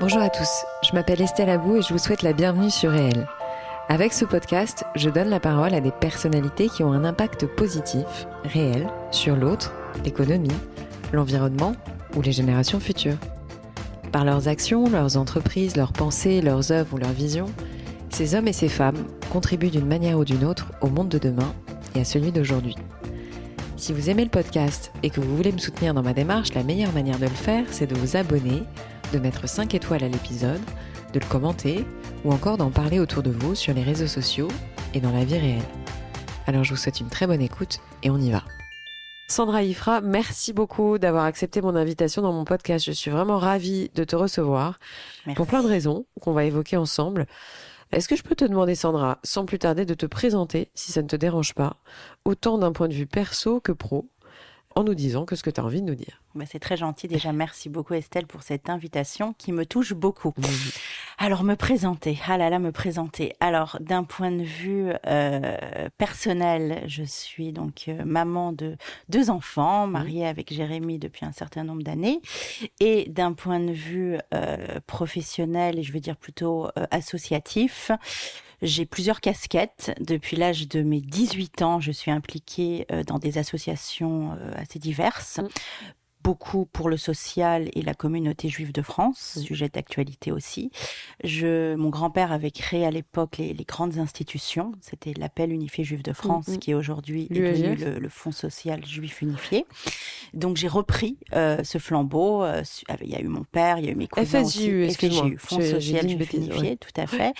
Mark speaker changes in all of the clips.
Speaker 1: Bonjour à tous, je m'appelle Estelle Abou et je vous souhaite la bienvenue sur Réel. Avec ce podcast, je donne la parole à des personnalités qui ont un impact positif, réel, sur l'autre, l'économie, l'environnement ou les générations futures. Par leurs actions, leurs entreprises, leurs pensées, leurs œuvres ou leurs visions, ces hommes et ces femmes contribuent d'une manière ou d'une autre au monde de demain et à celui d'aujourd'hui. Si vous aimez le podcast et que vous voulez me soutenir dans ma démarche, la meilleure manière de le faire, c'est de vous abonner, de mettre 5 étoiles à l'épisode, de le commenter ou encore d'en parler autour de vous sur les réseaux sociaux et dans la vie réelle. Alors je vous souhaite une très bonne écoute et on y va. Sandra Ifra, merci beaucoup d'avoir accepté mon invitation dans mon podcast. Je suis vraiment ravie de te recevoir pour plein de raisons qu'on va évoquer ensemble. Est-ce que je peux te demander, Sandra, sans plus tarder, de te présenter, si ça ne te dérange pas, autant d'un point de vue perso que pro, en nous disant que ce que tu as envie de nous dire.
Speaker 2: C'est très gentil. Déjà, merci beaucoup Estelle pour cette invitation qui me touche beaucoup. Alors, me présenter. Me présenter. Alors, d'un point de vue personnel, je suis donc maman de 2 enfants, mariée avec Jérémy depuis un certain nombre d'années. Et d'un point de vue professionnel, et je veux dire plutôt associatif, j'ai plusieurs casquettes. Depuis l'âge de mes 18 ans, je suis impliquée dans des associations assez diverses. Beaucoup pour le social et la communauté juive de France, sujet d'actualité aussi. Mon grand-père avait créé à l'époque les grandes institutions. C'était l'Appel unifié juif de France, qui est aujourd'hui devenu le Fonds social juif unifié. Donc j'ai repris ce flambeau. Il y a eu mon père, il y a eu mes cousins
Speaker 1: FSJU,
Speaker 2: aussi. FSJU, Fonds social juif unifié, tout à fait.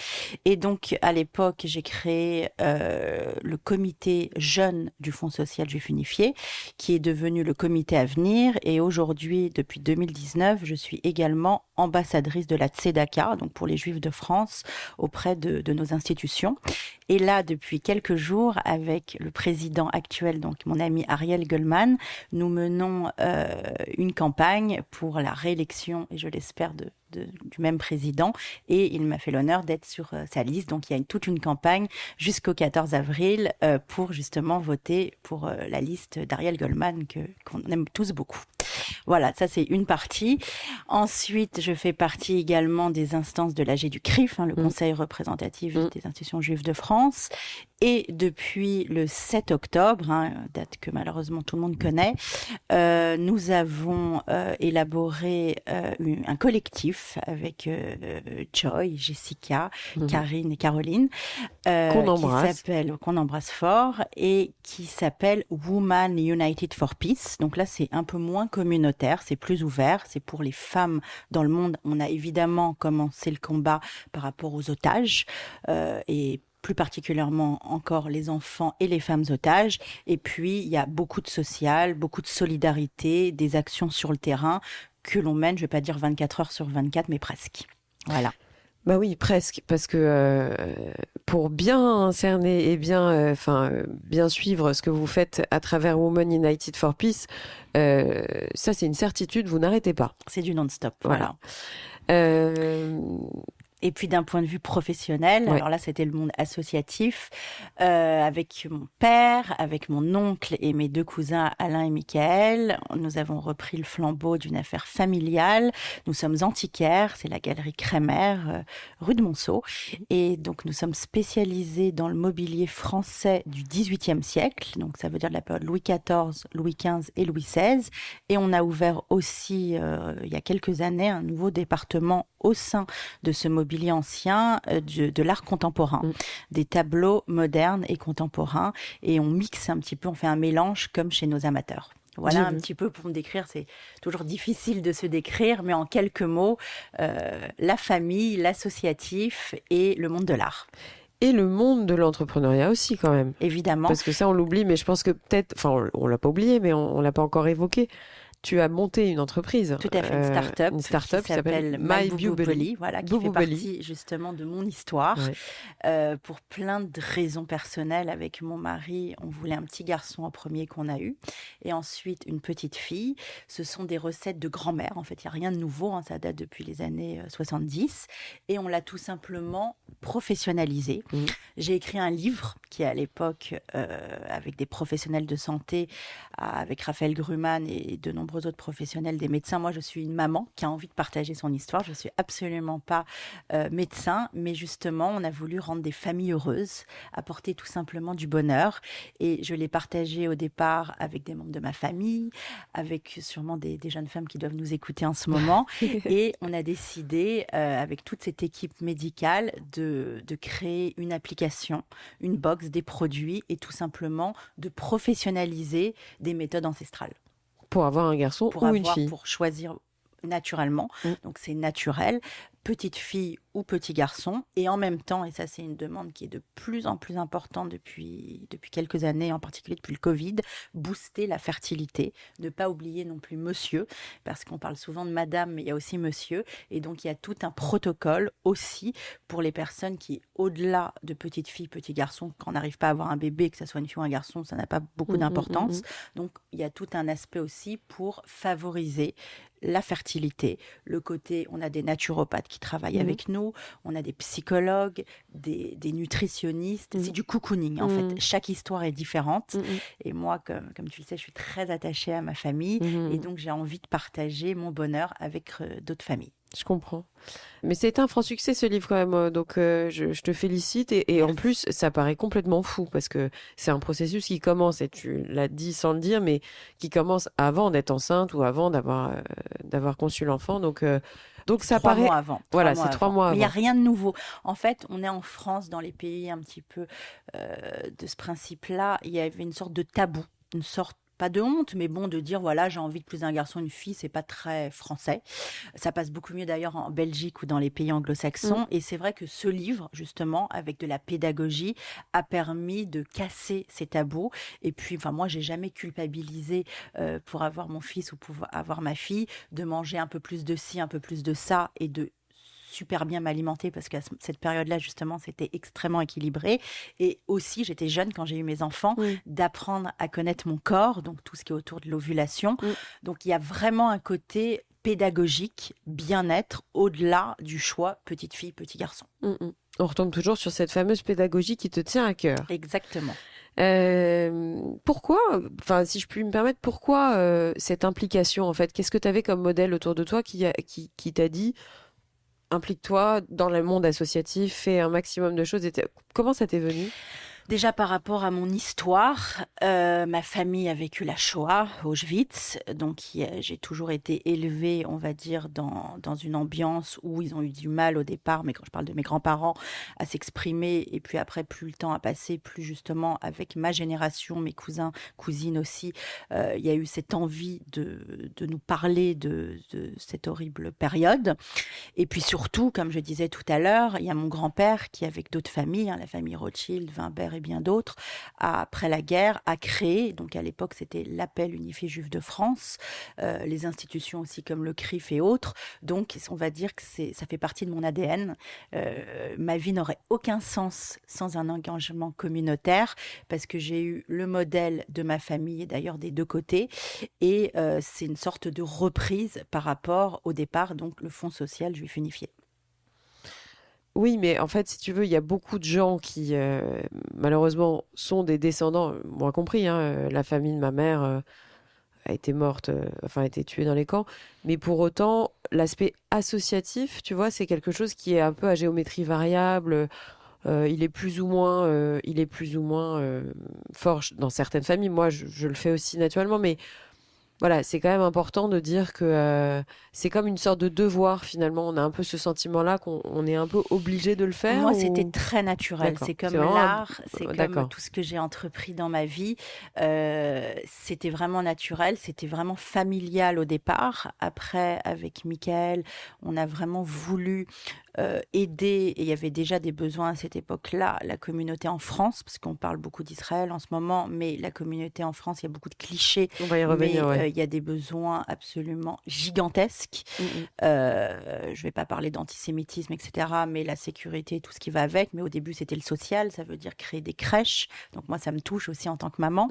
Speaker 2: Et donc à l'époque, j'ai créé le comité jeune du Fonds social juif unifié, qui est devenu le comité Avenir. Et aujourd'hui, depuis 2019, je suis également ambassadrice de la Tzedaka, donc pour les Juifs de France, auprès de nos institutions. Et là, depuis quelques jours, avec le président actuel, donc mon ami Ariel Goldman, nous menons une campagne pour la réélection, et je l'espère, du même président, et il m'a fait l'honneur d'être sur sa liste. Donc il y a toute une campagne jusqu'au 14 avril pour justement voter pour la liste d'Ariel Goldman qu'on aime tous beaucoup. Voilà, ça c'est une partie. Ensuite, je fais partie également des instances de l'AG du CRIF, le Conseil représentatif des institutions juives de France. Et depuis le 7 octobre, date que malheureusement tout le monde connaît, nous avons élaboré un collectif avec Joy, Jessica, Karine et Caroline, qu'on embrasse fort, et qui s'appelle Women United for Peace. Donc là, c'est un peu moins communautaire, c'est plus ouvert, c'est pour les femmes dans le monde. On a évidemment commencé le combat par rapport aux otages et plus particulièrement encore les enfants et les femmes otages. Et puis, il y a beaucoup de social, beaucoup de solidarité, des actions sur le terrain que l'on mène, je ne vais pas dire 24 heures sur 24, mais presque. Voilà.
Speaker 1: Bah oui, presque, parce que pour bien cerner et bien suivre ce que vous faites à travers Women United for Peace, ça c'est une certitude, vous n'arrêtez pas.
Speaker 2: C'est du non-stop, voilà. Et puis d'un point de vue professionnel, alors là c'était le monde associatif, avec mon père, avec mon oncle et mes 2 cousins Alain et Michael, nous avons repris le flambeau d'une affaire familiale. Nous sommes antiquaires, c'est la galerie Crémer, rue de Monceau, et donc nous sommes spécialisés dans le mobilier français du XVIIIe siècle, donc ça veut dire de la période Louis XIV, Louis XV et Louis XVI, et on a ouvert aussi il y a quelques années un nouveau département au sein de ce mobilier ancien de l'art contemporain, des tableaux modernes et contemporains, et on mixe un petit peu, on fait un mélange comme chez nos amateurs. Voilà un petit peu pour me décrire, c'est toujours difficile de se décrire, mais en quelques mots, la famille, l'associatif et le monde de l'art.
Speaker 1: Et le monde de l'entrepreneuriat aussi quand même.
Speaker 2: Évidemment.
Speaker 1: Parce que ça on l'oublie, mais je pense que peut-être, on l'a pas oublié, mais on l'a pas encore évoqué. Tu as monté une entreprise.
Speaker 2: Tout à fait, une start-up qui s'appelle My Boubou-Belly, qui fait partie justement de mon histoire. Pour plein de raisons personnelles, avec mon mari, on voulait un petit garçon en premier qu'on a eu, et ensuite une petite fille. Ce sont des recettes de grand-mère, en fait, il n'y a rien de nouveau, ça date depuis les années 70, et on l'a tout simplement professionnalisé. J'ai écrit un livre qui, à l'époque, avec des professionnels de santé, avec Raphaël Gruman et de nombreux nombreux autres professionnels, des médecins. Moi, je suis une maman qui a envie de partager son histoire. Je ne suis absolument pas médecin, mais justement, on a voulu rendre des familles heureuses, apporter tout simplement du bonheur. Et je l'ai partagé au départ avec des membres de ma famille, avec sûrement des jeunes femmes qui doivent nous écouter en ce moment. Et on a décidé, avec toute cette équipe médicale, de créer une application, une box, des produits et tout simplement de professionnaliser des méthodes ancestrales.
Speaker 1: Pour avoir un garçon ou une fille.
Speaker 2: Pour choisir naturellement. Donc, c'est naturel. Petite fille ou petit garçon. Et en même temps, et ça, c'est une demande qui est de plus en plus importante depuis quelques années, en particulier depuis le Covid, booster la fertilité. Ne pas oublier non plus monsieur, parce qu'on parle souvent de madame, mais il y a aussi monsieur. Et donc, il y a tout un protocole aussi pour les personnes qui, au-delà de petite fille, petit garçon, quand on n'arrive pas à avoir un bébé, que ce soit une fille ou un garçon, ça n'a pas beaucoup d'importance. Donc, il y a tout un aspect aussi pour favoriser la fertilité, le côté, on a des naturopathes qui travaillent avec nous, on a des psychologues, des nutritionnistes, c'est du cocooning en fait, chaque histoire est différente et moi, comme tu le sais, je suis très attachée à ma famille et donc j'ai envie de partager mon bonheur avec d'autres familles.
Speaker 1: Je comprends. Mais c'est un franc succès ce livre quand même, donc je te félicite et en plus ça paraît complètement fou parce que c'est un processus qui commence, et tu l'as dit sans le dire, mais qui commence avant d'être enceinte ou avant d'avoir conçu l'enfant, donc ça paraît...
Speaker 2: 3 mois avant.
Speaker 1: Voilà, c'est 3 mois avant.
Speaker 2: Mais il n'y a rien de nouveau. En fait, on est en France, dans les pays un petit peu de ce principe-là, il y avait une sorte de tabou, une sorte pas de honte, mais bon, de dire, voilà, j'ai envie de plus d'un garçon, une fille, c'est pas très français. Ça passe beaucoup mieux d'ailleurs en Belgique ou dans les pays anglo-saxons. Et c'est vrai que ce livre, justement, avec de la pédagogie, a permis de casser ces tabous. Et puis, enfin, moi, j'ai jamais culpabilisé pour avoir mon fils ou pour avoir ma fille, de manger un peu plus de ci, un peu plus de ça, et de super bien m'alimenter parce qu'à cette période-là, justement, c'était extrêmement équilibré. Et aussi, j'étais jeune quand j'ai eu mes enfants, d'apprendre à connaître mon corps, donc tout ce qui est autour de l'ovulation. Donc, il y a vraiment un côté pédagogique, bien-être, au-delà du choix petite fille, petit garçon.
Speaker 1: On retombe toujours sur cette fameuse pédagogie qui te tient à cœur.
Speaker 2: Exactement.
Speaker 1: Pourquoi, enfin, si je puis me permettre, pourquoi cette implication, en fait? Qu'est-ce que tu avais comme modèle autour de toi qui t'a dit implique-toi dans le monde associatif, fais un maximum de choses. Comment ça t'est venu ?
Speaker 2: Déjà par rapport à mon histoire, ma famille a vécu la Shoah, Auschwitz, donc j'ai toujours été élevée, on va dire, dans une ambiance où ils ont eu du mal au départ, mais quand je parle de mes grands-parents, à s'exprimer, et puis après, plus le temps a passé, plus justement avec ma génération, mes cousins, cousines aussi, il y a eu cette envie de nous parler de cette horrible période. Et puis surtout, comme je disais tout à l'heure, il y a mon grand-père qui, avec d'autres familles, la famille Rothschild, Weinberg et bien d'autres, après la guerre, a créé, donc à l'époque c'était l'Appel unifié juif de France, les institutions aussi comme le CRIF et autres. Donc on va dire que ça fait partie de mon ADN. Ma vie n'aurait aucun sens sans un engagement communautaire parce que j'ai eu le modèle de ma famille, d'ailleurs des deux côtés, et c'est une sorte de reprise par rapport au départ, donc le Fonds social juif unifié.
Speaker 1: Oui, mais en fait, si tu veux, il y a beaucoup de gens qui, malheureusement, sont des descendants, moi compris, la famille de ma mère a été morte, a été tuée dans les camps, mais pour autant, l'aspect associatif, tu vois, c'est quelque chose qui est un peu à géométrie variable, il est plus ou moins fort dans certaines familles. Moi, je le fais aussi naturellement, mais voilà, c'est quand même important de dire que c'est comme une sorte de devoir, finalement. On a un peu ce sentiment-là qu'on est un peu obligé de le faire.
Speaker 2: Moi, c'était très naturel. C'est comme l'art, c'est comme tout ce que j'ai entrepris dans ma vie. C'était vraiment naturel, c'était vraiment familial au départ. Après, avec Michael, on a vraiment voulu aider, et il y avait déjà des besoins à cette époque-là, la communauté en France, parce qu'on parle beaucoup d'Israël en ce moment, mais la communauté en France, il y a beaucoup de clichés.
Speaker 1: On va y revenir,
Speaker 2: il y a des besoins absolument gigantesques. Je ne vais pas parler d'antisémitisme, etc., mais la sécurité, tout ce qui va avec. Mais au début, c'était le social, ça veut dire créer des crèches. Donc moi, ça me touche aussi en tant que maman.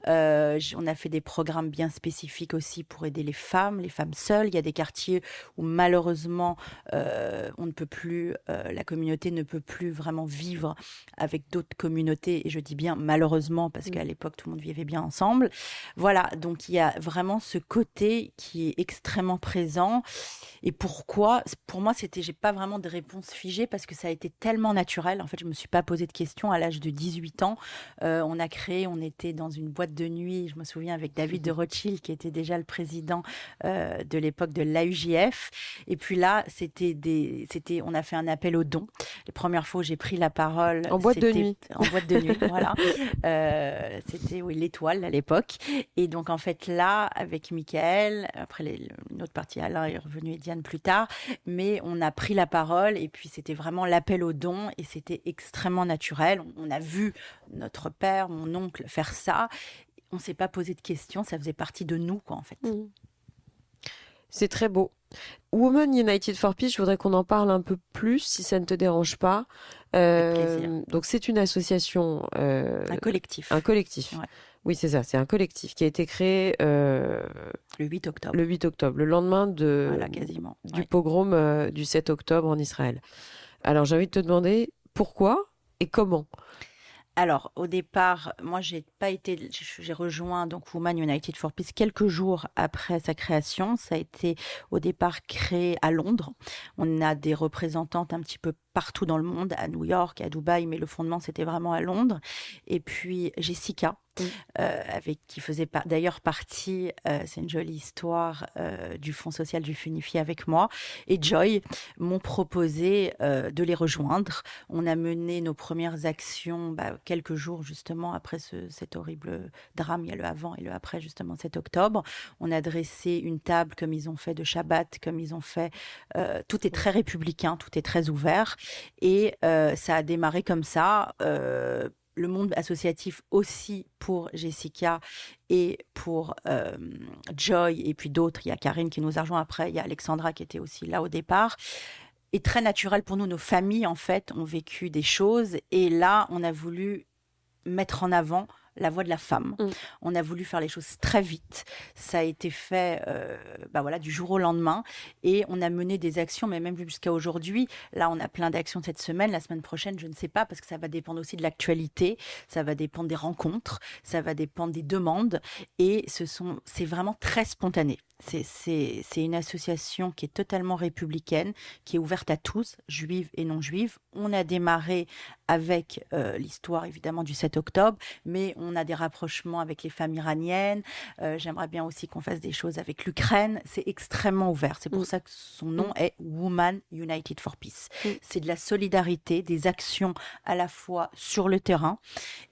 Speaker 2: On a fait des programmes bien spécifiques aussi pour aider les femmes seules. Il y a des quartiers où malheureusement, on ne peut plus, la communauté ne peut plus vraiment vivre avec d'autres communautés, et je dis bien malheureusement parce qu'à l'époque tout le monde vivait bien ensemble. Voilà, donc il y a vraiment ce côté qui est extrêmement présent. Et pourquoi? Pour moi, j'ai pas vraiment de réponse figée parce que ça a été tellement naturel. En fait, je me suis pas posé de questions. À l'âge de 18 ans, on était dans une boîte de nuit, je me souviens, avec David de Rothschild, qui était déjà le président de l'époque de l'AUJF. Et puis là, on a fait un appel aux dons. Les premières fois où j'ai pris la parole,
Speaker 1: en boîte de nuit,
Speaker 2: voilà. C'était l'Étoile à l'époque. Et donc en fait là, avec Michael, après une autre partie, Alain est revenu et Diane plus tard, mais on a pris la parole et puis c'était vraiment l'appel aux dons et c'était extrêmement naturel. On a vu notre père, mon oncle faire ça. On s'est pas posé de questions, ça faisait partie de nous, quoi, en fait.
Speaker 1: C'est très beau. Women United for Peace, je voudrais qu'on en parle un peu plus, si ça ne te dérange pas.
Speaker 2: Avec plaisir.
Speaker 1: Donc c'est une association...
Speaker 2: un collectif.
Speaker 1: Un collectif.
Speaker 2: Ouais.
Speaker 1: Oui, c'est ça, c'est un collectif qui a été créé...
Speaker 2: le 8 octobre.
Speaker 1: Le 8 octobre, le lendemain
Speaker 2: voilà, quasiment.
Speaker 1: Du pogrom du 7 octobre en Israël. Alors j'ai envie de te demander pourquoi et comment.
Speaker 2: Alors, au départ, moi, j'ai rejoint donc Women United for Peace quelques jours après sa création. Ça a été au départ créé à Londres. On a des représentantes un petit peu partout dans le monde, à New York, à Dubaï, mais le fondement, c'était vraiment à Londres. Et puis, Jessica, qui faisait d'ailleurs partie, c'est une jolie histoire, du Fonds social Juif unifié avec moi, et Joy m'ont proposé de les rejoindre. On a mené nos premières actions quelques jours justement après cet horrible drame. Il y a le avant et le après, justement, 7 octobre. On a dressé une table comme ils ont fait de Shabbat, comme ils ont fait... tout est très républicain, tout est très ouvert. Et ça a démarré comme ça. Le monde associatif aussi pour Jessica et pour Joy et puis d'autres. Il y a Karine qui nous a rejoint après, il y a Alexandra qui était aussi là au départ. Et très naturel pour nous, nos familles en fait ont vécu des choses et là on a voulu mettre en avant la voix de la femme. On a voulu faire les choses très vite. Ça a été fait du jour au lendemain. Et on a mené des actions, mais même jusqu'à aujourd'hui. Là, on a plein d'actions cette semaine. La semaine prochaine, je ne sais pas, parce que ça va dépendre aussi de l'actualité. Ça va dépendre des rencontres. Ça va dépendre des demandes. Et c'est vraiment très spontané. C'est une association qui est totalement républicaine, qui est ouverte à tous, juives et non juives. On a démarré avec l'histoire évidemment du 7 octobre, mais on a des rapprochements avec les femmes iraniennes. J'aimerais bien aussi qu'on fasse des choses avec l'Ukraine. C'est extrêmement ouvert. C'est pour ça que son nom est Women United for Peace. C'est de la solidarité, des actions à la fois sur le terrain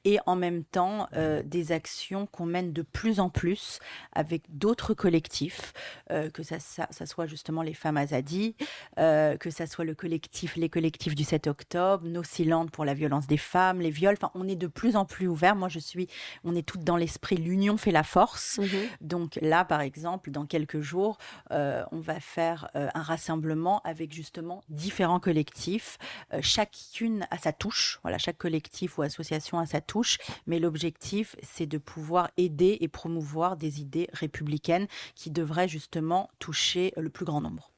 Speaker 2: et en même temps des actions qu'on mène de plus en plus avec d'autres collectifs. Que ça soit justement les femmes Azadi, que ça soit les collectifs du 7 octobre, No Silence pour la violence des femmes, les viols. Enfin, on est de plus en plus ouverts. On est toutes dans l'esprit, l'union fait la force. Donc là, par exemple, dans quelques jours, on va faire un rassemblement avec justement différents collectifs, chacune à sa touche. Voilà, chaque collectif ou association à sa touche. Mais l'objectif, c'est de pouvoir aider et promouvoir des idées républicaines qui devrait justement toucher le plus grand nombre.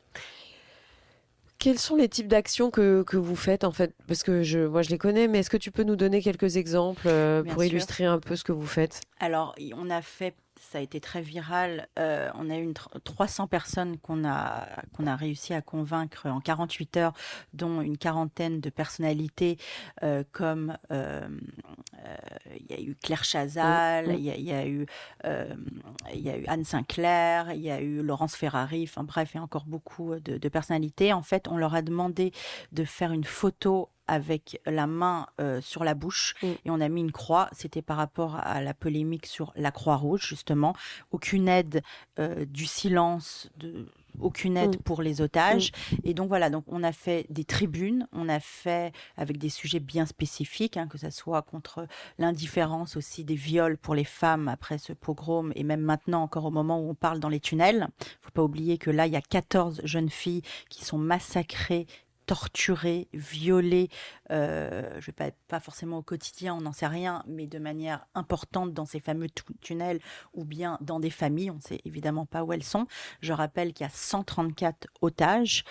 Speaker 1: Quels sont les types d'actions que vous faites en fait? Parce que moi je les connais, mais est-ce que tu peux nous donner quelques exemples pour illustrer un peu ce que vous faites?
Speaker 2: Alors, on a fait, ça a été très viral, on a eu 300 personnes qu'on a réussi à convaincre en 48 heures, dont une quarantaine de personnalités comme il y a eu Claire Chazal, il y a eu Anne Sinclair, il y a eu Laurence Ferrari, enfin bref, il y a encore beaucoup de personnalités. En fait, on leur a demandé de faire une photo avec la main sur la bouche et on a mis une croix. C'était par rapport à la polémique sur la Croix-Rouge, justement. Aucune aide du silence, aucune aide pour les otages. Et donc voilà, donc on a fait des tribunes, on a fait avec des sujets bien spécifiques, que ça soit contre l'indifférence aussi des viols pour les femmes après ce pogrom et même maintenant encore au moment où on parle dans les tunnels. Faut pas oublier que là, il y a 14 jeunes filles qui sont massacrées torturées, violées, je vais pas forcément au quotidien, on n'en sait rien, mais de manière importante dans ces fameux tunnels ou bien dans des familles, on ne sait évidemment pas où elles sont. Je rappelle qu'il y a 134 otages,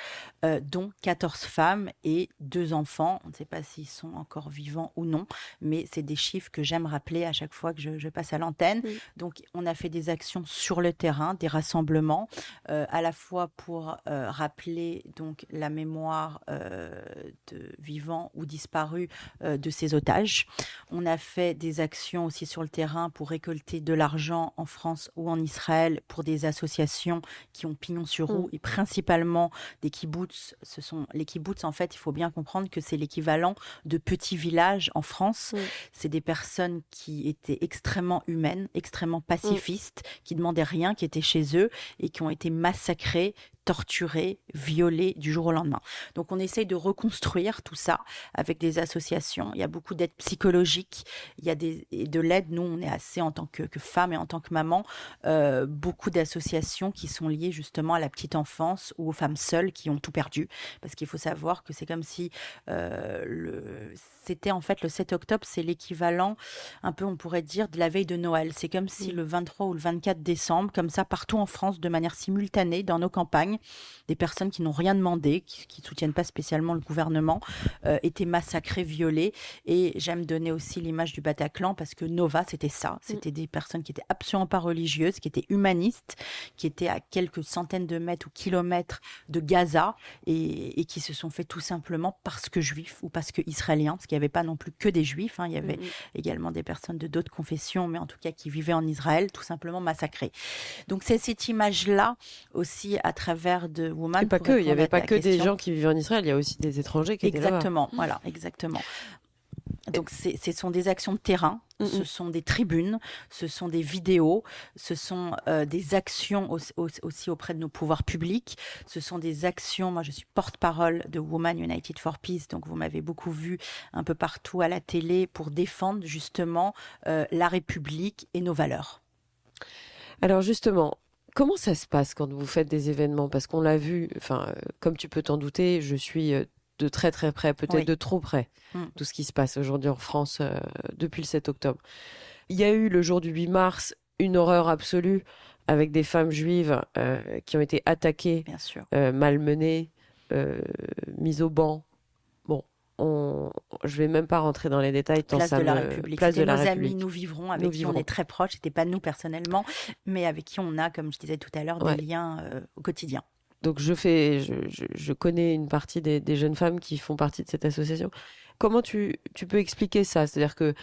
Speaker 2: dont 14 femmes et 2 enfants. On ne sait pas s'ils sont encore vivants ou non, mais c'est des chiffres que j'aime rappeler à chaque fois que je passe à l'antenne. Oui. Donc, on a fait des actions sur le terrain, des rassemblements, à la fois pour rappeler donc la mémoire de vivants ou disparus de ces otages. On a fait des actions aussi sur le terrain pour récolter de l'argent en France ou en Israël pour des associations qui ont pignon sur rue et principalement des kibboutz. Ce sont les kibboutz, en fait, il faut bien comprendre que c'est l'équivalent de petits villages en France. C'est des personnes qui étaient extrêmement humaines, extrêmement pacifistes, qui demandaient rien, qui étaient chez eux et qui ont été massacrés, torturés, violés du jour au lendemain. Donc on essaye de reconstruire tout ça avec des associations. Il y a beaucoup d'aide psychologique, il y a de l'aide. Nous, on est assez en tant que femme et en tant que maman, beaucoup d'associations qui sont liées justement à la petite enfance ou aux femmes seules qui ont tout perdu. Parce qu'il faut savoir que c'est comme si c'était en fait le 7 octobre, c'est l'équivalent, un peu on pourrait dire, de la veille de Noël. C'est comme si le 23 ou le 24 décembre, comme ça, partout en France, de manière simultanée, dans nos campagnes, des personnes qui n'ont rien demandé, qui ne soutiennent pas spécialement le gouvernement, étaient massacrées, violées. Et j'aime donner aussi l'image du Bataclan parce que Nova, c'était ça. C'était des personnes qui étaient absolument pas religieuses, qui étaient humanistes, qui étaient à quelques centaines de mètres ou kilomètres de Gaza et qui se sont fait tout simplement parce que juifs ou parce que israéliens, parce qu'il n'y avait pas non plus que des juifs, hein, il y avait également des personnes de d'autres confessions, mais en tout cas qui vivaient en Israël, tout simplement massacrées. Donc c'est cette image-là aussi à travers de Woman.
Speaker 1: Et pas que, il n'y avait pas que des gens qui vivaient en Israël, il y a aussi des étrangers qui étaient là-bas.
Speaker 2: Exactement, voilà, exactement. Donc, ce sont des actions de terrain, ce sont des tribunes, ce sont des vidéos, ce sont des actions aussi auprès de nos pouvoirs publics, ce sont des actions, moi je suis porte-parole de Women United for Peace, donc vous m'avez beaucoup vu un peu partout à la télé pour défendre justement la République et nos valeurs.
Speaker 1: Alors justement, comment ça se passe quand vous faites des événements? Parce qu'on l'a vu, comme tu peux t'en douter, je suis de très très près, peut-être de trop près, tout ce qui se passe aujourd'hui en France depuis le 7 octobre. Il y a eu le jour du 8 mars une horreur absolue avec des femmes juives qui ont été attaquées, malmenées, mises au banc. Bon, je vais même pas rentrer dans les détails.
Speaker 2: Place de la République. C'était nos amis, nous vivrons, avec qui on est très proches. C'était pas nous personnellement, mais avec qui on a, comme je disais tout à l'heure, des liens au quotidien.
Speaker 1: Donc je connais une partie des jeunes femmes qui font partie de cette association. Comment tu peux expliquer ça? C'est-à-dire que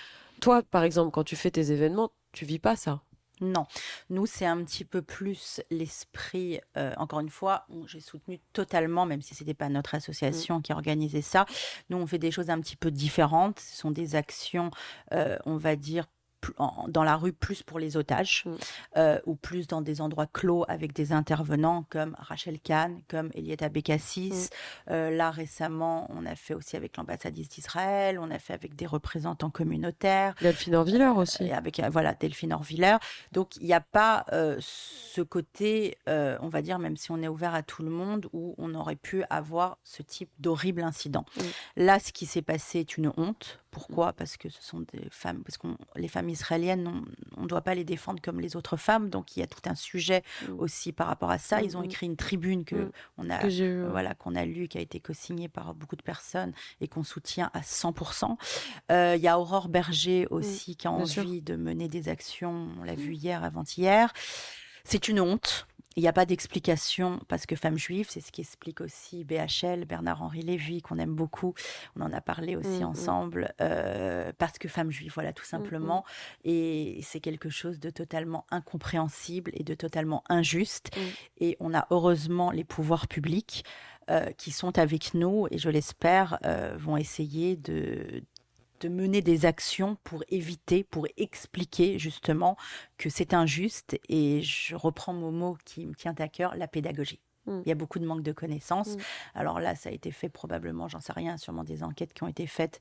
Speaker 1: toi, par exemple, quand tu fais tes événements, tu vis pas ça?
Speaker 2: Non, nous c'est un petit peu plus l'esprit, encore une fois, j'ai soutenu totalement, même si c'était pas notre association qui organisait ça, nous on fait des choses un petit peu différentes, ce sont des actions, on va dire, dans la rue plus pour les otages ou plus dans des endroits clos avec des intervenants comme Rachel Kahn, comme Eliette Abécassis. Là récemment, on a fait aussi avec l'ambassadrice d'Israël, on a fait avec des représentants communautaires.
Speaker 1: Delphine Orviller aussi.
Speaker 2: Avec Delphine Orviller. Donc il n'y a pas ce côté, on va dire, même si on est ouvert à tout le monde, où on aurait pu avoir ce type d'horrible incident. Là, ce qui s'est passé est une honte. Pourquoi? Parce que ce sont des femmes, parce que les femmes israéliennes, on ne doit pas les défendre comme les autres femmes, donc il y a tout un sujet aussi par rapport à ça. Ils ont écrit une tribune qu'on a lue, qui a été co-signée par beaucoup de personnes et qu'on soutient à 100%. Il y a Aurore Berger aussi qui a envie de mener des actions, on l'a vu hier, avant-hier. C'est une honte. Il n'y a pas d'explication parce que femme juive, c'est ce qui explique aussi BHL, Bernard-Henri Lévy, qu'on aime beaucoup. On en a parlé aussi ensemble, parce que femme juive, voilà, tout simplement. Et c'est quelque chose de totalement incompréhensible et de totalement injuste. Et on a heureusement les pouvoirs publics qui sont avec nous et je l'espère vont essayer de mener des actions pour éviter, pour expliquer justement que c'est injuste, et je reprends mon mot qui me tient à cœur, la pédagogie. Il y a beaucoup de manque de connaissances. Alors là, ça a été fait probablement, j'en sais rien, sûrement des enquêtes qui ont été faites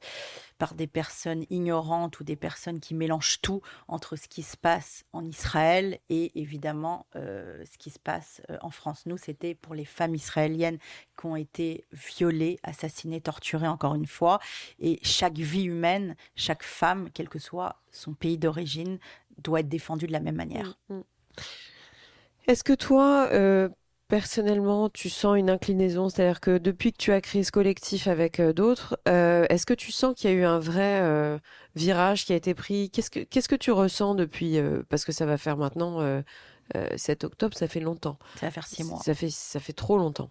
Speaker 2: par des personnes ignorantes ou des personnes qui mélangent tout entre ce qui se passe en Israël et évidemment ce qui se passe en France. Nous, c'était pour les femmes israéliennes qui ont été violées, assassinées, torturées, encore une fois. Et chaque vie humaine, chaque femme, quel que soit son pays d'origine, doit être défendue de la même manière.
Speaker 3: Est-ce que toi, personnellement, tu sens une inclinaison? C'est-à-dire que depuis que tu as créé ce collectif avec d'autres, est-ce que tu sens qu'il y a eu un vrai virage qui a été pris? Qu'est-ce que tu ressens depuis parce que ça va faire maintenant 7 octobre, ça fait longtemps.
Speaker 2: Ça va faire 6 mois.
Speaker 3: Ça fait trop longtemps.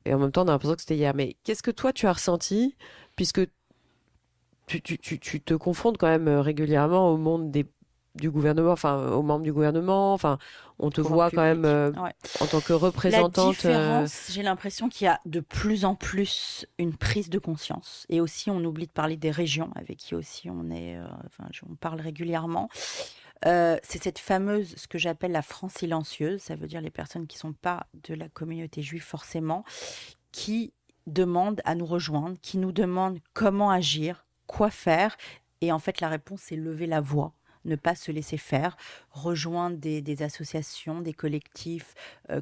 Speaker 3: Et en même temps, on a l'impression que c'était hier. Mais qu'est-ce que toi, tu as ressenti, puisque tu te confrontes quand même régulièrement au monde du gouvernement, enfin aux membres du gouvernement, enfin on te voit quand même en tant que représentante.
Speaker 2: La différence, j'ai l'impression qu'il y a de plus en plus une prise de conscience. Et aussi, on oublie de parler des régions avec qui aussi on parle régulièrement. C'est cette fameuse, ce que j'appelle la France silencieuse, ça veut dire les personnes qui ne sont pas de la communauté juive forcément, qui demandent à nous rejoindre, qui nous demandent comment agir, quoi faire. Et en fait, la réponse, c'est lever la voix. Ne pas se laisser faire, rejoindre des associations, des collectifs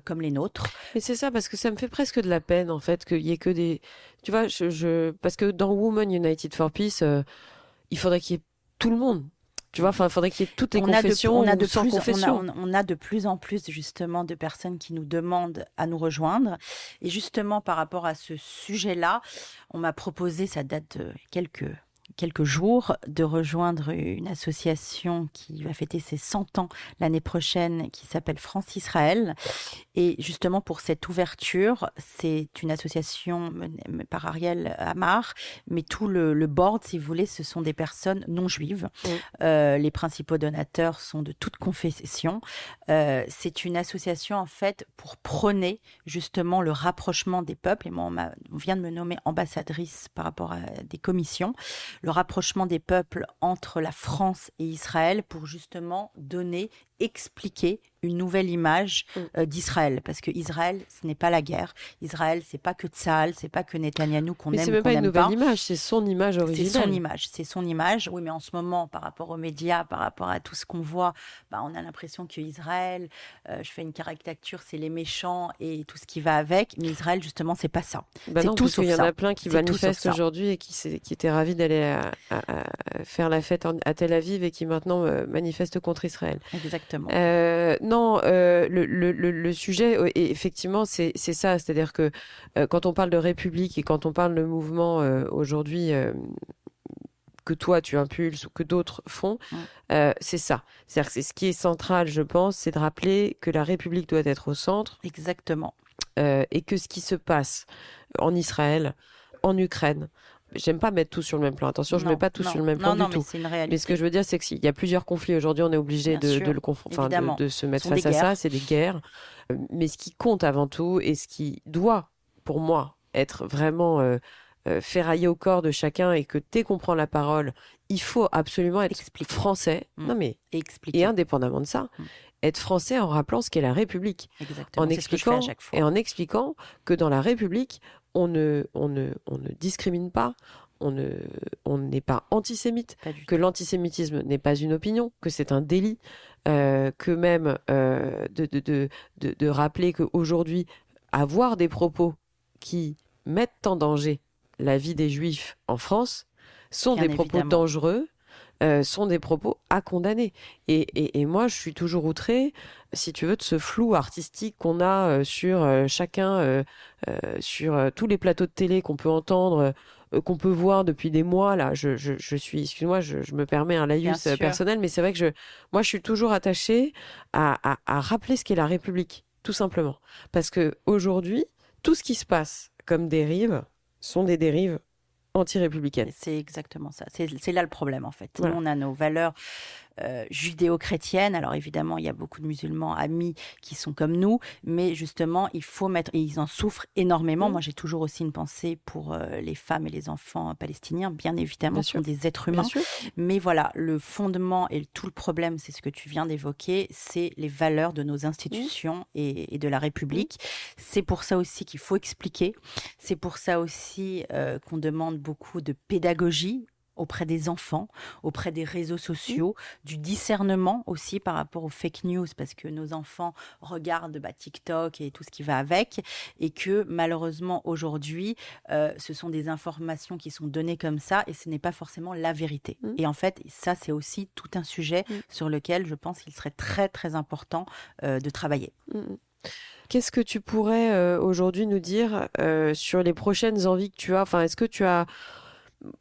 Speaker 2: comme les nôtres.
Speaker 3: Mais c'est ça, parce que ça me fait presque de la peine, en fait, qu'il y ait que des... Tu vois, parce que dans Women United for Peace, il faudrait qu'il y ait tout le monde. Tu vois, il faudrait qu'il y ait toutes les confessions
Speaker 2: on a de plus en plus, justement, de personnes qui nous demandent à nous rejoindre. Et justement, par rapport à ce sujet-là, on m'a proposé, ça date de quelques jours, de rejoindre une association qui va fêter ses 100 ans l'année prochaine, qui s'appelle France Israël. Et justement, pour cette ouverture, c'est une association menée par Ariel Amar, mais tout le board, si vous voulez, ce sont des personnes non juives. Les principaux donateurs sont de toute confession. C'est une association, en fait, pour prôner justement le rapprochement des peuples. Et moi, on vient de me nommer ambassadrice par rapport à des commissions. Le rapprochement des peuples entre la France et Israël pour justement expliquer une nouvelle image d'Israël. Parce que Israël, ce n'est pas la guerre. Israël, c'est pas que Tsahal, c'est pas que Netanyahou qu'on aime ou qu'on n'aime pas.
Speaker 3: Mais c'est même pas une nouvelle image, c'est son image originale.
Speaker 2: C'est son image. Oui, mais en ce moment, par rapport aux médias, par rapport à tout ce qu'on voit, on a l'impression qu'Israël, je fais une caricature, c'est les méchants et tout ce qui va avec. Mais Israël, justement, c'est pas ça.
Speaker 3: C'est tout sauf ça. Il y en a plein qui manifestent aujourd'hui et qui étaient ravis d'aller faire la fête à Tel Aviv et qui maintenant manifestent contre Israël.
Speaker 2: Exactement.
Speaker 3: Non, le sujet, effectivement, c'est ça. C'est-à-dire que quand on parle de République et quand on parle de mouvement aujourd'hui que toi, tu impulses ou que d'autres font, c'est ça. C'est-à-dire que c'est ce qui est central, je pense, c'est de rappeler que la République doit être au centre.
Speaker 2: Exactement.
Speaker 3: Et que ce qui se passe en Israël, en Ukraine, j'aime pas mettre tout sur le même plan. Attention, je mets pas tout sur le même plan du tout.
Speaker 2: C'est une réalité.
Speaker 3: Mais ce que je veux dire, c'est que s'il y a plusieurs conflits aujourd'hui, on est obligé de se mettre face à ça. C'est des guerres. Mais ce qui compte avant tout et ce qui doit, pour moi, être vraiment ferraillé au corps de chacun et que dès qu'on prend la parole, il faut absolument être français. Non mais et indépendamment de ça. Être français en rappelant ce qu'est la République.
Speaker 2: Exactement.
Speaker 3: En expliquant que dans la République, on ne discrimine pas, on n'est pas antisémite, que l'antisémitisme n'est pas une opinion, que c'est un délit, que même de rappeler qu'aujourd'hui, avoir des propos qui mettent en danger la vie des Juifs en France sont des propos dangereux, sont des propos à condamner. Et moi, je suis toujours outrée, si tu veux, de ce flou artistique qu'on a sur chacun, sur tous les plateaux de télé qu'on peut entendre, qu'on peut voir depuis des mois. Là, je suis, excuse-moi, je me permets un laïus personnel, mais c'est vrai que moi, je suis toujours attachée à rappeler ce qu'est la République, tout simplement. Parce que aujourd'hui, tout ce qui se passe comme dérive sont des dérives anti-républicaine.
Speaker 2: C'est exactement ça. C'est là le problème, en fait. Voilà. Nous, on a nos valeurs judéo-chrétienne. Alors évidemment, il y a beaucoup de musulmans amis qui sont comme nous, mais justement, il faut mettre, et ils en souffrent énormément. Moi, j'ai toujours aussi une pensée pour les femmes et les enfants palestiniens, bien évidemment, ce sont des êtres humains. Mais voilà, le fondement et tout le problème, c'est ce que tu viens d'évoquer, c'est les valeurs de nos institutions et de la République. C'est pour ça aussi qu'il faut expliquer. C'est pour ça aussi qu'on demande beaucoup de pédagogie auprès des enfants, auprès des réseaux sociaux, du discernement aussi par rapport aux fake news, parce que nos enfants regardent TikTok et tout ce qui va avec, et que malheureusement aujourd'hui, ce sont des informations qui sont données comme ça, et ce n'est pas forcément la vérité. Et en fait, ça c'est aussi tout un sujet sur lequel je pense qu'il serait très très important de travailler.
Speaker 3: Qu'est-ce que tu pourrais aujourd'hui nous dire sur les prochaines envies que tu as ? Enfin, est-ce que tu as...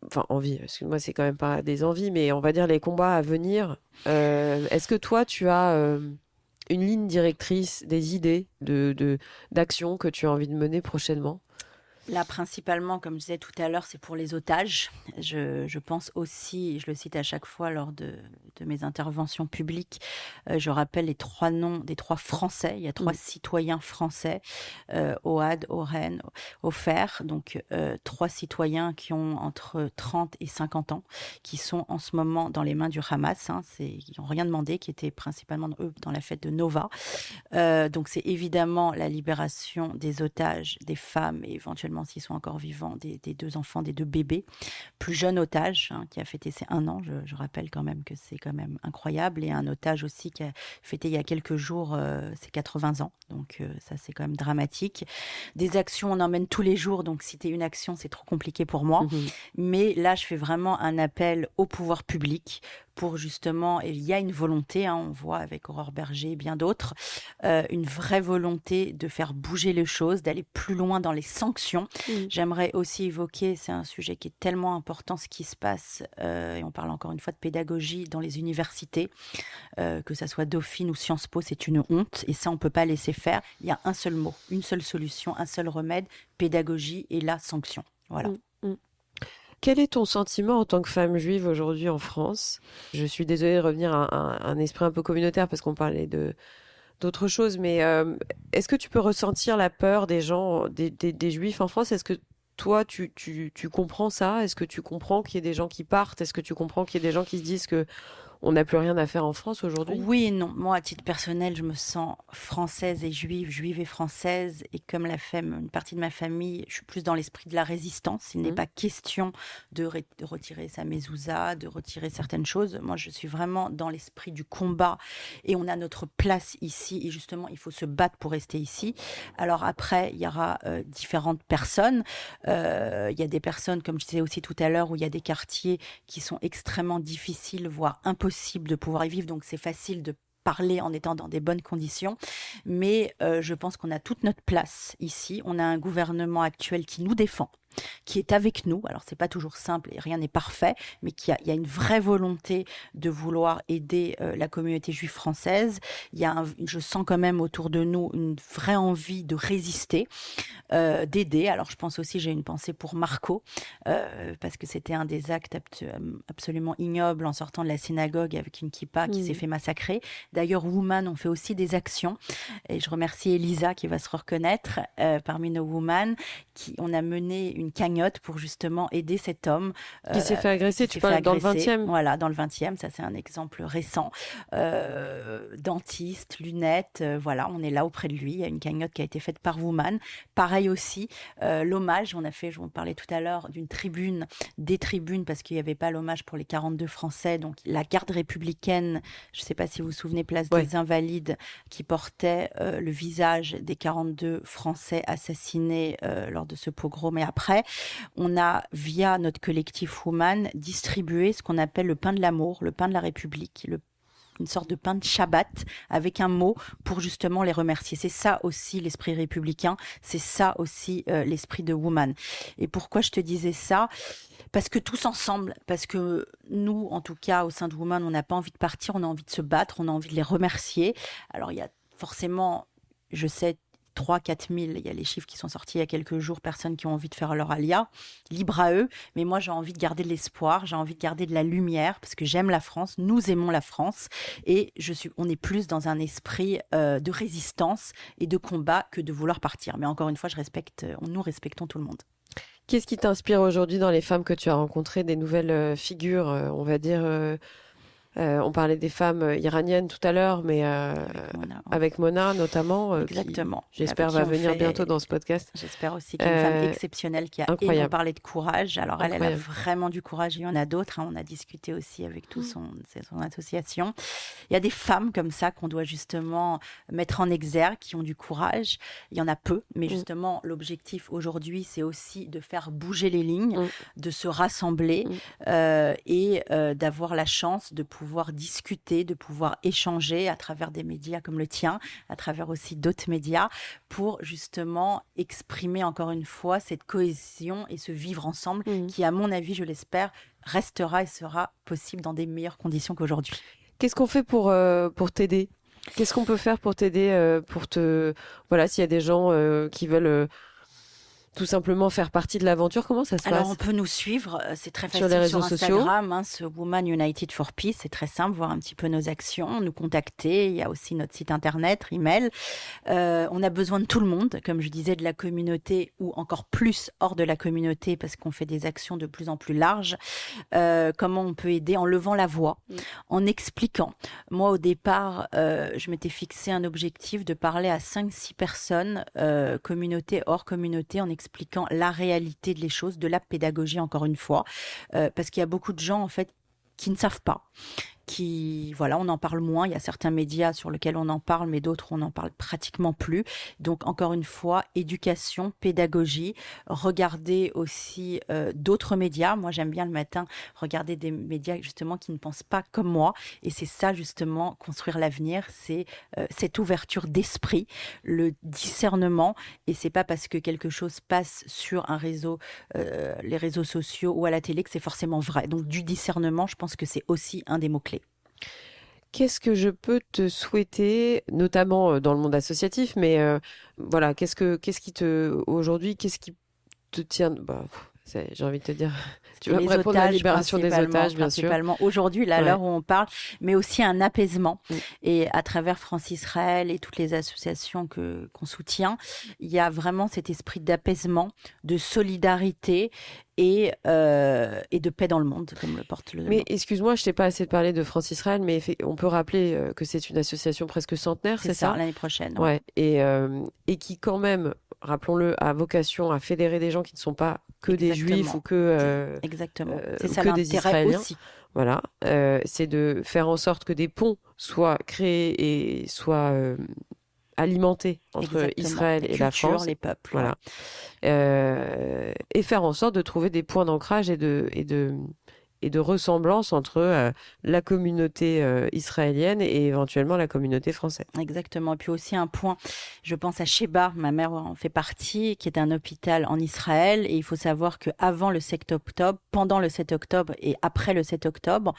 Speaker 3: Enfin, envie, parce que moi, c'est quand même pas des envies, mais on va dire les combats à venir. Est-ce que toi, tu as une ligne directrice, des idées d'action que tu as envie de mener prochainement ?
Speaker 2: Là, principalement, comme je disais tout à l'heure, c'est pour les otages. Je pense aussi, je le cite à chaque fois lors de mes interventions publiques, je rappelle les 3 noms des 3 Français. Il y a 3 citoyens français, Ohad, Oren, Ofer. Donc, 3 citoyens qui ont entre 30 et 50 ans, qui sont en ce moment dans les mains du Hamas. Ils n'ont rien demandé, qui étaient principalement eux dans la fête de Nova. Donc, c'est évidemment la libération des otages, des femmes et éventuellement s'ils sont encore vivants, des 2 enfants, des 2 bébés. Plus jeune otage, qui a fêté ses 1 an, je rappelle quand même que c'est quand même incroyable, et un otage aussi qui a fêté il y a quelques jours ses 80 ans, donc ça c'est quand même dramatique. Des actions, on en mène tous les jours, donc citer une action c'est trop compliqué pour moi, mais là je fais vraiment un appel au pouvoir public pour justement, et il y a une volonté, on voit avec Aurore Berger et bien d'autres, une vraie volonté de faire bouger les choses, d'aller plus loin dans les sanctions. J'aimerais aussi évoquer, c'est un sujet qui est tellement important, ce qui se passe, et on parle encore une fois de pédagogie dans les universités, que ça soit Dauphine ou Sciences Po, c'est une honte, et ça on ne peut pas laisser faire. Il y a un seul mot, une seule solution, un seul remède, pédagogie et la sanction. Voilà.
Speaker 3: Quel est ton sentiment en tant que femme juive aujourd'hui en France ? Je suis désolée de revenir à un esprit un peu communautaire parce qu'on parlait d'autres choses, mais est-ce que tu peux ressentir la peur des gens, des juifs en France ? Est-ce que toi, tu comprends ça ? Est-ce que tu comprends qu'il y ait des gens qui partent ? Est-ce que tu comprends qu'il y ait des gens qui se disent que on n'a plus rien à faire en France aujourd'hui ?
Speaker 2: Oui et non. Moi, à titre personnel, je me sens française et juive et française. Et comme une partie de ma famille, je suis plus dans l'esprit de la résistance. Il n'est pas question de retirer sa mezouza, de retirer certaines choses. Moi, je suis vraiment dans l'esprit du combat. Et on a notre place ici. Et justement, il faut se battre pour rester ici. Alors après, il y aura différentes personnes. Il y a des personnes, comme je disais aussi tout à l'heure, où il y a des quartiers qui sont extrêmement difficiles, voire impossibles de pouvoir y vivre, donc c'est facile de parler en étant dans des bonnes conditions, mais je pense qu'on a toute notre place ici. On a un gouvernement actuel qui nous défend, qui est avec nous. Alors, c'est pas toujours simple et rien n'est parfait, mais il y a une vraie volonté de vouloir aider la communauté juive française. Je sens quand même autour de nous une vraie envie de résister, d'aider. Alors, je pense aussi, j'ai une pensée pour Marco, parce que c'était un des actes absolument ignobles en sortant de la synagogue avec une kippa qui s'est fait massacrer. D'ailleurs, Woman ont fait aussi des actions, et je remercie Elisa qui va se reconnaître parmi nos Woman, on a mené une cagnotte pour justement aider cet homme
Speaker 3: qui s'est fait agresser. Tu parles dans le 20e.
Speaker 2: Voilà, dans le 20e, ça c'est un exemple récent. Dentiste, lunettes, voilà, on est là auprès de lui. Il y a une cagnotte qui a été faite par Woman. Pareil aussi, l'hommage, je vous parlais tout à l'heure d'une tribune, des tribunes, parce qu'il n'y avait pas l'hommage pour les 42 Français. Donc la garde républicaine, je ne sais pas si vous vous souvenez, place des Invalides, qui portait le visage des 42 Français assassinés lors de ce pogrom. Et après, on a, via notre collectif Woman, distribué ce qu'on appelle le pain de l'amour, le pain de la République, une sorte de pain de Shabbat avec un mot pour justement les remercier. C'est ça aussi l'esprit républicain, c'est ça aussi l'esprit de Woman. Et pourquoi je te disais ça ? Parce que tous ensemble, parce que nous, en tout cas, au sein de Woman, on n'a pas envie de partir, on a envie de se battre, on a envie de les remercier. Alors, il y a forcément, je sais, 3-4 000, il y a les chiffres qui sont sortis il y a quelques jours, personnes qui ont envie de faire leur alia, libre à eux, mais moi j'ai envie de garder de l'espoir, j'ai envie de garder de la lumière, parce que j'aime la France, nous aimons la France, et on est plus dans un esprit de résistance et de combat que de vouloir partir. Mais encore une fois, nous respectons tout le monde.
Speaker 3: Qu'est-ce qui t'inspire aujourd'hui dans les femmes que tu as rencontrées, des nouvelles figures, on va dire on parlait des femmes iraniennes tout à l'heure, mais avec Mona notamment.
Speaker 2: Exactement.
Speaker 3: Qui, j'espère, va venir bientôt dans ce podcast.
Speaker 2: J'espère aussi qu'une femme exceptionnelle qui a énormément parlé de courage. Alors elle a vraiment du courage. Il y en a d'autres. On a discuté aussi avec toute son association. Il y a des femmes comme ça qu'on doit justement mettre en exergue, qui ont du courage. Il y en a peu, mais justement l'objectif aujourd'hui, c'est aussi de faire bouger les lignes, de se rassembler et d'avoir la chance de pouvoir discuter, de pouvoir échanger à travers des médias comme le tien, à travers aussi d'autres médias, pour justement exprimer encore une fois cette cohésion et ce vivre ensemble qui, à mon avis, je l'espère, restera et sera possible dans des meilleures conditions qu'aujourd'hui.
Speaker 3: Qu'est-ce qu'on fait pour t'aider ? Qu'est-ce qu'on peut faire pour t'aider, voilà, s'il y a des gens qui veulent tout simplement faire partie de l'aventure, comment ça se passe ?
Speaker 2: Alors, on peut nous suivre, c'est très facile
Speaker 3: sur les réseaux sociaux.
Speaker 2: Instagram, ce Women United for Peace, c'est très simple, voir un petit peu nos actions, nous contacter. Il y a aussi notre site internet, email. On a besoin de tout le monde, comme je disais, de la communauté ou encore plus hors de la communauté, parce qu'on fait des actions de plus en plus larges. Comment on peut aider ? En levant la voix, en expliquant. Moi, au départ, je m'étais fixé un objectif de parler à 5-6 personnes, communauté hors communauté, en expliquant la réalité des choses, de la pédagogie encore une fois, parce qu'il y a beaucoup de gens en fait qui ne savent pas, voilà, on en parle moins. Il y a certains médias sur lesquels on en parle, mais d'autres on n'en parle pratiquement plus. Donc encore une fois, éducation, pédagogie, regarder aussi d'autres médias. Moi j'aime bien le matin regarder des médias justement qui ne pensent pas comme moi, et c'est ça justement construire l'avenir, c'est cette ouverture d'esprit, le discernement, et c'est pas parce que quelque chose passe sur un réseau, les réseaux sociaux ou à la télé que c'est forcément vrai. Donc du discernement, je pense que c'est aussi un des mots-clés.
Speaker 3: Qu'est-ce que je peux te souhaiter, notamment dans le monde associatif, mais voilà, qu'est-ce qui te tient, j'ai envie de te dire, tu vas me répondre à la libération des otages, bien sûr.
Speaker 2: Principalement aujourd'hui, là, à l'heure où on parle, mais aussi un apaisement. Et à travers France Israël et toutes les associations qu'on soutient, il y a vraiment cet esprit d'apaisement, de solidarité et de paix dans le monde, comme le porte le nom.
Speaker 3: Mais excuse-moi, je t'ai pas assez parlé de France Israël, mais on peut rappeler que c'est une association presque centenaire, c'est ça ?
Speaker 2: L'année prochaine.
Speaker 3: Ouais. Et qui quand même, rappelons-le, a vocation à fédérer des gens qui ne sont pas que des Juifs ou que
Speaker 2: exactement. C'est ça
Speaker 3: que des
Speaker 2: l'intérêt
Speaker 3: Israéliens.
Speaker 2: Aussi.
Speaker 3: Voilà, c'est de faire en sorte que des ponts soient créés et soient alimentés entre Israël et la France,
Speaker 2: les peuples.
Speaker 3: voilà, et faire en sorte de trouver des points d'ancrage et de ressemblance entre la communauté israélienne et éventuellement la communauté française.
Speaker 2: Exactement. Et puis aussi un point, je pense à Sheba, ma mère en fait partie, qui est un hôpital en Israël. Et il faut savoir qu'avant le 7 octobre, pendant le 7 octobre et après le 7 octobre,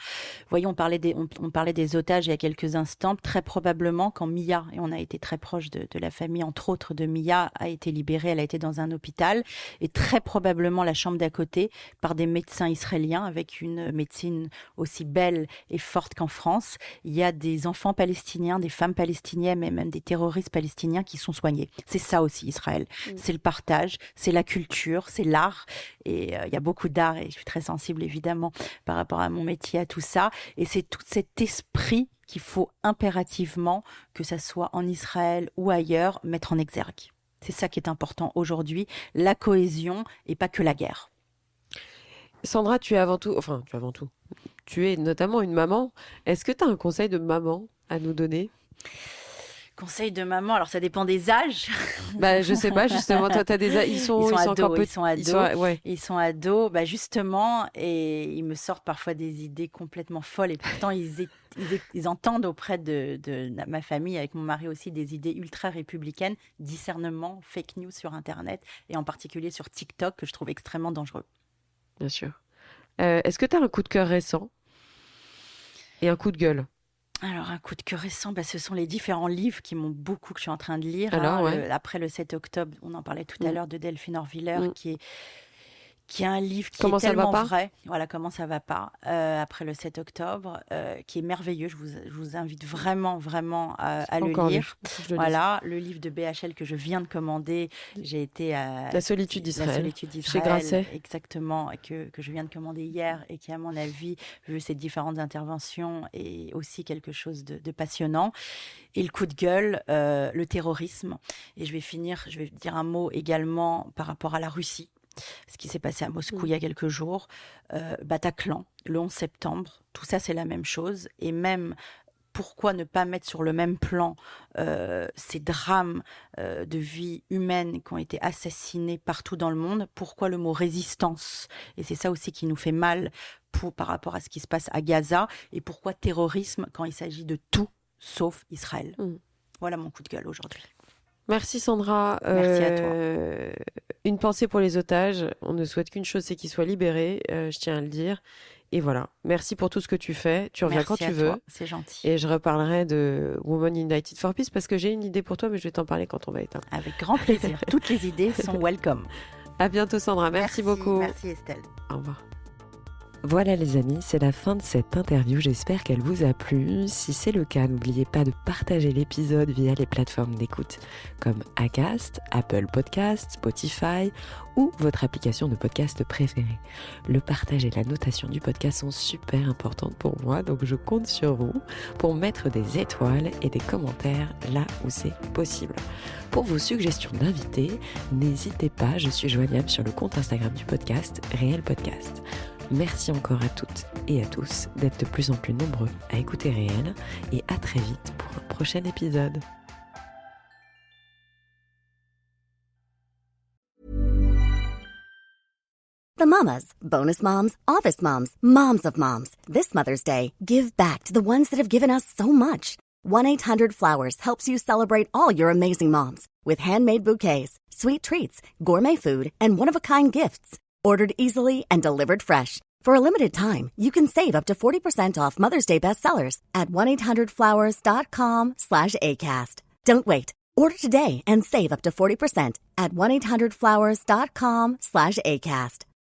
Speaker 2: voyons, on parlait des otages il y a quelques instants. Très probablement, quand Mia, et on a été très proche de la famille, entre autres de Mia, a été libérée, elle a été dans un hôpital. Et très probablement la chambre d'à côté, par des médecins israéliens avec une médecine aussi belle et forte qu'en France. Il y a des enfants palestiniens, des femmes palestiniennes et même des terroristes palestiniens qui sont soignés. C'est ça aussi Israël. C'est le partage, c'est la culture, c'est l'art. Et il y a beaucoup d'art et je suis très sensible évidemment par rapport à mon métier, à tout ça. Et c'est tout cet esprit qu'il faut impérativement, que ça soit en Israël ou ailleurs, mettre en exergue. C'est ça qui est important aujourd'hui, la cohésion et pas que la guerre.
Speaker 3: Sandra, tu es notamment une maman. Est-ce que tu as un conseil de maman à nous donner ?
Speaker 2: Conseil de maman, alors ça dépend des âges.
Speaker 3: Je sais pas, justement, toi, tu as des âges. Ils sont
Speaker 2: ados. Justement, et ils me sortent parfois des idées complètement folles. Et pourtant, ils entendent auprès de ma famille, avec mon mari aussi, des idées ultra républicaines, discernement, fake news sur Internet, et en particulier sur TikTok, que je trouve extrêmement dangereux.
Speaker 3: Bien sûr. Est-ce que tu as un coup de cœur récent et un coup de gueule ?
Speaker 2: Alors, un coup de cœur récent, ce sont les différents livres que je suis en train de lire.
Speaker 3: Alors,
Speaker 2: après le 7 octobre, on en parlait tout à l'heure, de Delphine Orviller, qui est un livre qui est tellement vrai. Voilà, comment ça va pas. Après le 7 octobre, qui est merveilleux. Je vous invite vraiment, vraiment à le lire. Voilà, le livre de BHL que je viens de commander. J'ai été à
Speaker 3: La solitude d'Israël, chez Grasset.
Speaker 2: Exactement, que je viens de commander hier et qui, à mon avis, vu ces différentes interventions, est aussi quelque chose de passionnant. Et le coup de gueule, le terrorisme. Et je vais dire un mot également par rapport à la Russie. Ce qui s'est passé à Moscou il y a quelques jours, Bataclan, le 11 septembre, tout ça c'est la même chose. Et même, pourquoi ne pas mettre sur le même plan ces drames de vie humaine qui ont été assassinés partout dans le monde? Pourquoi le mot résistance? Et c'est ça aussi qui nous fait mal par rapport à ce qui se passe à Gaza. Et pourquoi terrorisme quand il s'agit de tout sauf Israël? Voilà mon coup de gueule aujourd'hui.
Speaker 3: Merci Sandra.
Speaker 2: Merci à toi.
Speaker 3: Une pensée pour les otages. On ne souhaite qu'une chose, c'est qu'ils soient libérés. Je tiens à le dire. Et voilà. Merci pour tout ce que tu fais. Tu reviens quand tu veux.
Speaker 2: C'est gentil.
Speaker 3: Et je reparlerai de Women United for Peace parce que j'ai une idée pour toi, mais je vais t'en parler quand on va éteindre.
Speaker 2: Avec grand plaisir. Toutes les idées sont welcome.
Speaker 3: À bientôt Sandra. Merci beaucoup.
Speaker 2: Merci Estelle.
Speaker 3: Au revoir.
Speaker 1: Voilà les amis, c'est la fin de cette interview, j'espère qu'elle vous a plu. Si c'est le cas, n'oubliez pas de partager l'épisode via les plateformes d'écoute comme Acast, Apple Podcasts, Spotify ou votre application de podcast préférée. Le partage et la notation du podcast sont super importantes pour moi, donc je compte sur vous pour mettre des étoiles et des commentaires là où c'est possible. Pour vos suggestions d'invités, n'hésitez pas, je suis joignable sur le compte Instagram du podcast, Réel Podcast. Merci encore à toutes et à tous d'être de plus en plus nombreux à écouter Réel et à très vite pour un prochain épisode.
Speaker 4: The Mamas, Bonus Moms, Office Moms, Moms of Moms. This Mother's Day, give back to the ones that have given us so much. 1-800-Flowers helps you celebrate all your amazing moms with handmade bouquets, sweet treats, gourmet food, and one-of-a-kind gifts. Ordered easily and delivered fresh. For a limited time, you can save up to 40% off Mother's Day bestsellers at 1-800-Flowers.com/ACAST. Don't wait. Order today and save up to 40% at 1-800-Flowers.com/ACAST.